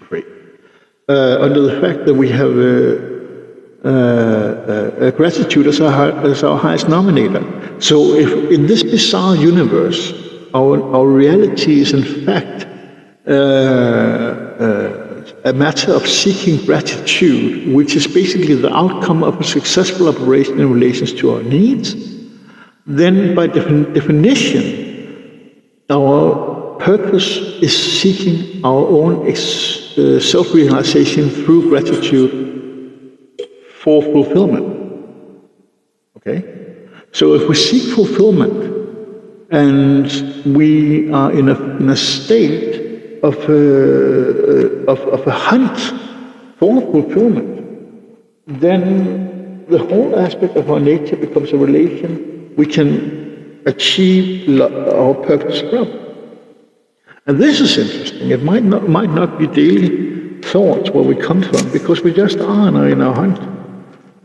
Great. Under the fact that we have gratitude as our highest nominator. So if in this bizarre universe, our reality is in fact a matter of seeking gratitude, which is basically the outcome of a successful operation in relation to our needs, then by definition, our purpose is seeking our own self-realization through gratitude for fulfillment. Okay? So if we seek fulfillment and we are in a state of a hunt for fulfillment, then the whole aspect of our nature becomes a relation we can achieve our purpose from. And this is interesting. It might not be daily thoughts where we come from, because we just are in our hunt.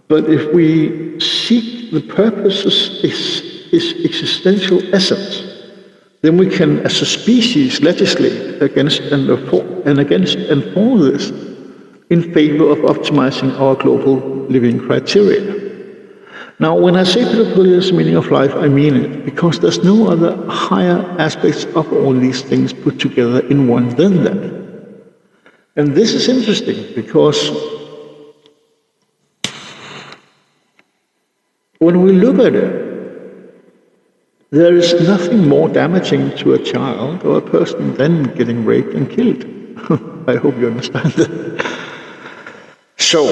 But if we seek the purpose's existential essence, then we can, as a species, legislate against and for this in favor of optimizing our global living criteria. Now, when I say philosophia is the meaning of life, I mean it, because there's no other higher aspects of all these things put together in one than that. And this is interesting, because when we look at it, there is nothing more damaging to a child or a person than getting raped and killed. I hope you understand that. So,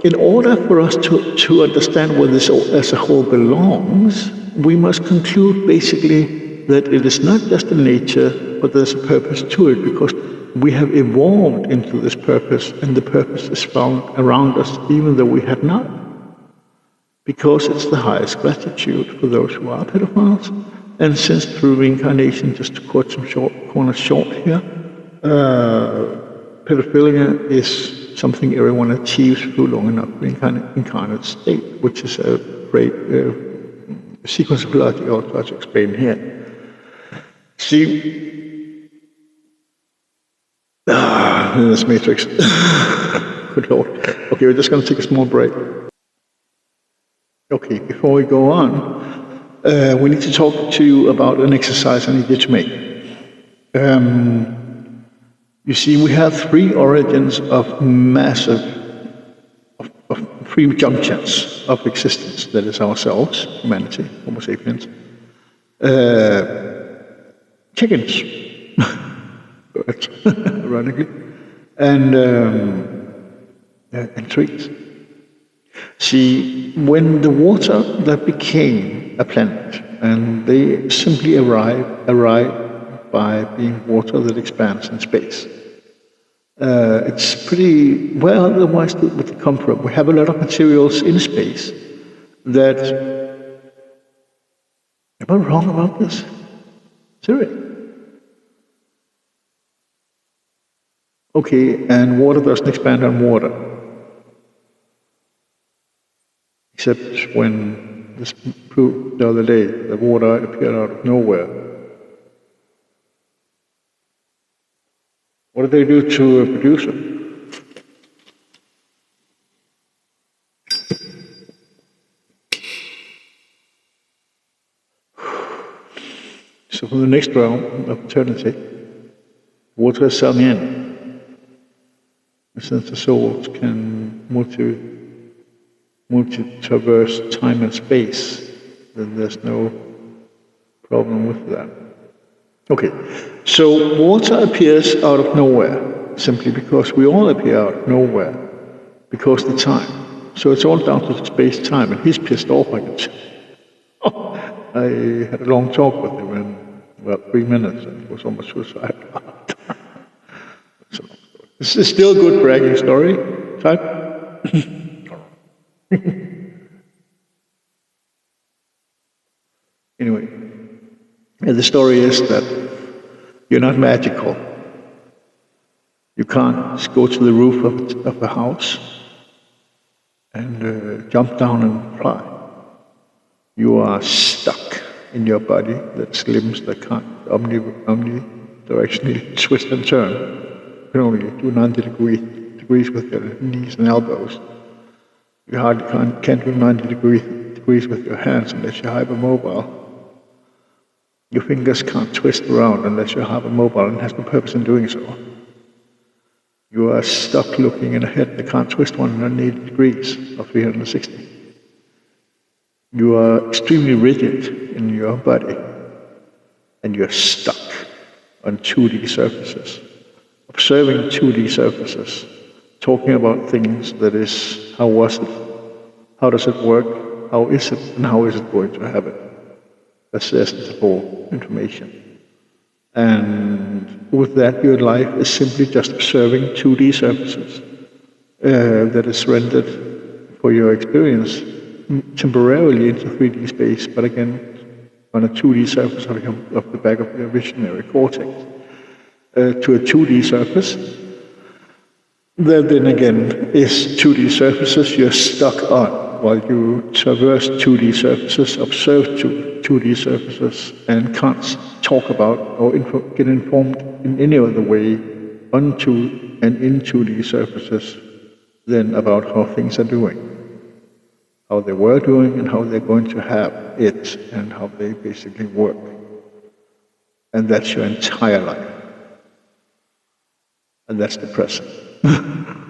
in order for us to understand where this as a whole belongs, we must conclude basically that it is not just a nature, but there's a purpose to it, because we have evolved into this purpose, and the purpose is found around us even though we had not. Because it's the highest gratitude for those who are pedophiles. And since through reincarnation, just to quote some corners short here, pedophilia is something everyone achieves through long enough incarnate state, which is a great sequence of logic I'll try to explain here. See, this matrix. Good Lord. Okay, we're just going to take a small break. Okay, before we go on, we need to talk to you about an exercise I need you to make. You see, we have three origins of massive, of three junctions of existence. That is ourselves, humanity, Homo sapiens, chickens, birds, ironically, and trees. See, when the water that became a planet, and they simply arrive by being water that expands in space. It's pretty, well, otherwise with the come from. We have a lot of materials in space that, am I wrong about this? Seriously? Okay, and water doesn't expand on water. Except when this proved the other day, the water appeared out of nowhere. What did they do to produce it? So for the next realm of eternity, water is sung in. Since the souls can multi-traverse time and space, then there's no problem with that. Okay, so water appears out of nowhere, simply because we all appear out of nowhere, because of the time. So it's all down to space-time, and he's pissed off, I can tell. I had a long talk with him in about 3 minutes, and it was almost suicidal. This is still a good bragging story, type. Anyway, the story is that you're not magical. You can't just go to the roof of a house and jump down and fly. You are stuck in your body, that's limbs that can't omnidirectionally twist and turn. can only do 90 degrees with your knees and elbows. You hardly can't do 90 degrees with your hands unless you're hypermobile. Your fingers can't twist around unless you're hypermobile and has no purpose in doing so. You are stuck looking in a head that can't twist 180 degrees or 360. You are extremely rigid in your body, and you're stuck on 2D surfaces, observing 2D surfaces, talking about things that is, how was it, how does it work, how is it, and how is it going to happen. That's the essence of all information. And with that, your life is simply just observing 2D surfaces that is rendered for your experience temporarily into 3D space, but again, on a 2D surface of the back of your visionary cortex, to a 2D surface. That then again is 2D surfaces you're stuck on while you traverse 2D surfaces, observe 2D surfaces, and can't talk about or get informed in any other way onto and in 2D surfaces than about how things are doing, how they were doing and how they're going to have it, and how they basically work. And that's your entire life. And that's the present.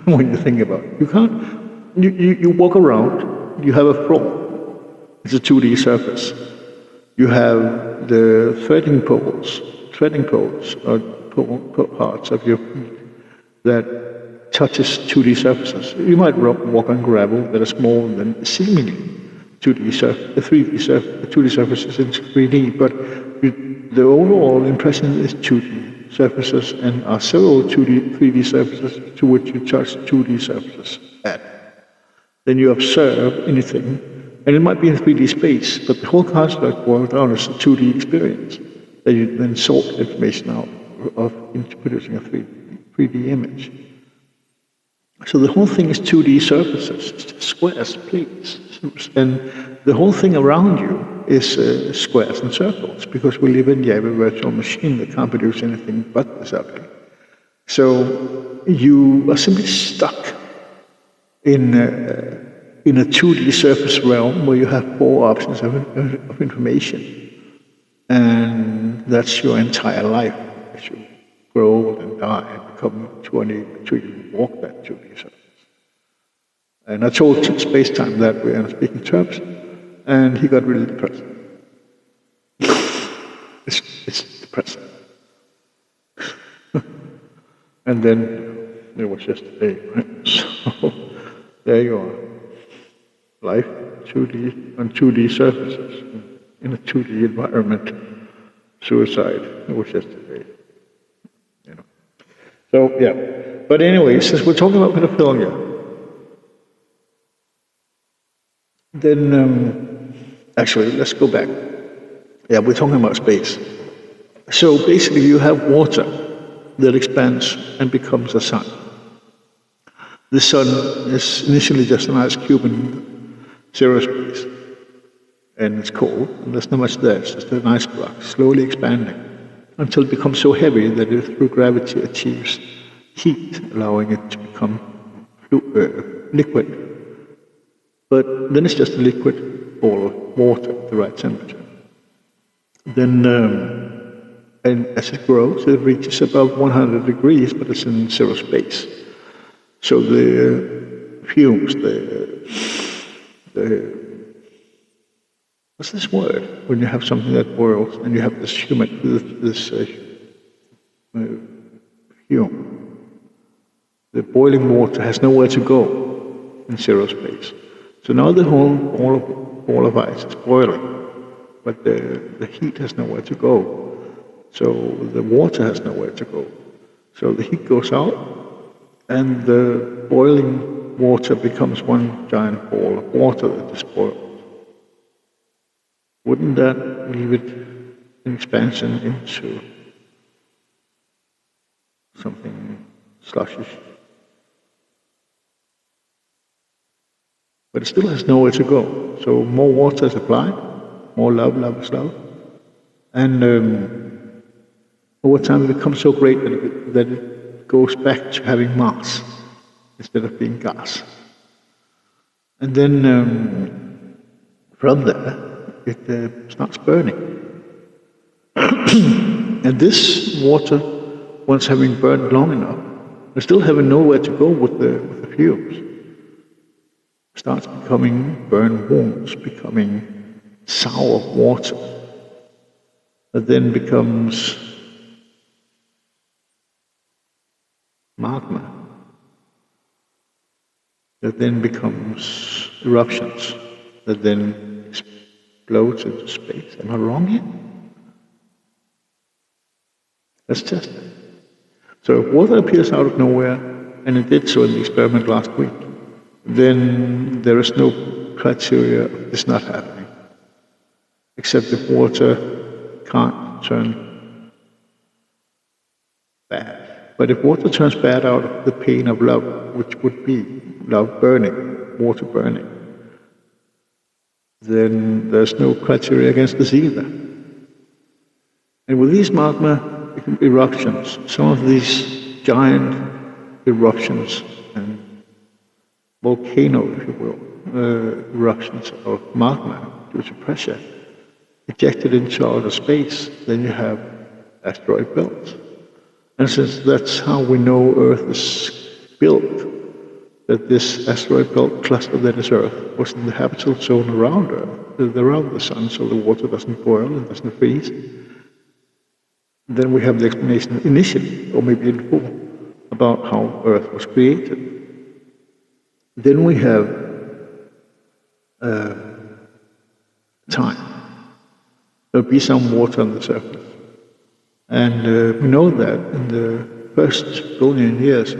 When you think about it. You walk around, you have a floor. It's a 2D surface. You have the threading poles or parts of your feet that touches 2D surfaces. You might walk on gravel that is more than seemingly 2D surface, 2D surfaces into 3D, but the overall impression is 2D surfaces, and are several 3D surfaces to which you touch 2D surfaces at. Then you observe anything, and it might be in 3D space, but the whole construct boils down as a 2D experience that you then sort information out of into producing a 3D image. So the whole thing is 2D surfaces, squares, plates, and the whole thing around you is squares and circles, because we live in a virtual machine that can't produce anything but this object. So you are simply stuck in a 2D surface realm where you have 4 options of information, and that's your entire life as you grow old and die and become until you walk that 2D surface. And I told space-time that way, I'm speaking terms, and he got really depressed. It's depressing. And then it was yesterday, right? So there you are. Life 2D on 2D surfaces in a 2D environment. Suicide. It was yesterday. You know. So yeah. But anyway, since we're talking about pedophilia, then actually let's go back. Yeah, we're talking about space. So basically you have water that expands and becomes a sun. The sun is initially just an ice cube in zero space, and it's cold, and there's not much there, it's just an ice block, slowly expanding, until it becomes so heavy that it through gravity achieves heat, allowing it to become liquid. But then it's just a liquid ball of water at the right temperature. Then, and as it grows, it reaches above 100 degrees, but it's in zero space. So the fumes, what's this word? When you have something that boils and you have this fume. The boiling water has nowhere to go in zero space. So now the whole ball of ice is boiling, but the heat has nowhere to go. So the water has nowhere to go. So the heat goes out, and the boiling water becomes one giant ball of water that is boiled. Wouldn't that leave it in expansion into something slushish? But it still has nowhere to go. So more water is applied, more love is love. And over time it becomes so great that it goes back to having mass instead of being gas. And then from there, it starts burning. And this water, once having burned long enough, and still having nowhere to go with the fumes, starts becoming burn wounds, becoming sour water, that then becomes magma, that then becomes eruptions, that then explodes into space. Am I wrong here? Let's test it. So if water appears out of nowhere, and it did so in the experiment last week, then there is no criteria of this not happening, except if water can't turn bad. But if water turns bad out of the pain of love, which would be love burning, water burning, then there's no criteria against this either. And with these magma eruptions, some of these giant eruptions and volcano, if you will, eruptions of magma due to pressure ejected into outer space, then you have asteroid belts. And since that's how we know Earth is built, that this asteroid belt cluster that is Earth was in the habitable zone around Earth, around the sun, so the water doesn't boil and doesn't freeze. Then we have the explanation initially, or maybe in full, about how Earth was created. Then we have time. There'll be some water on the surface. And we know that in the first billion years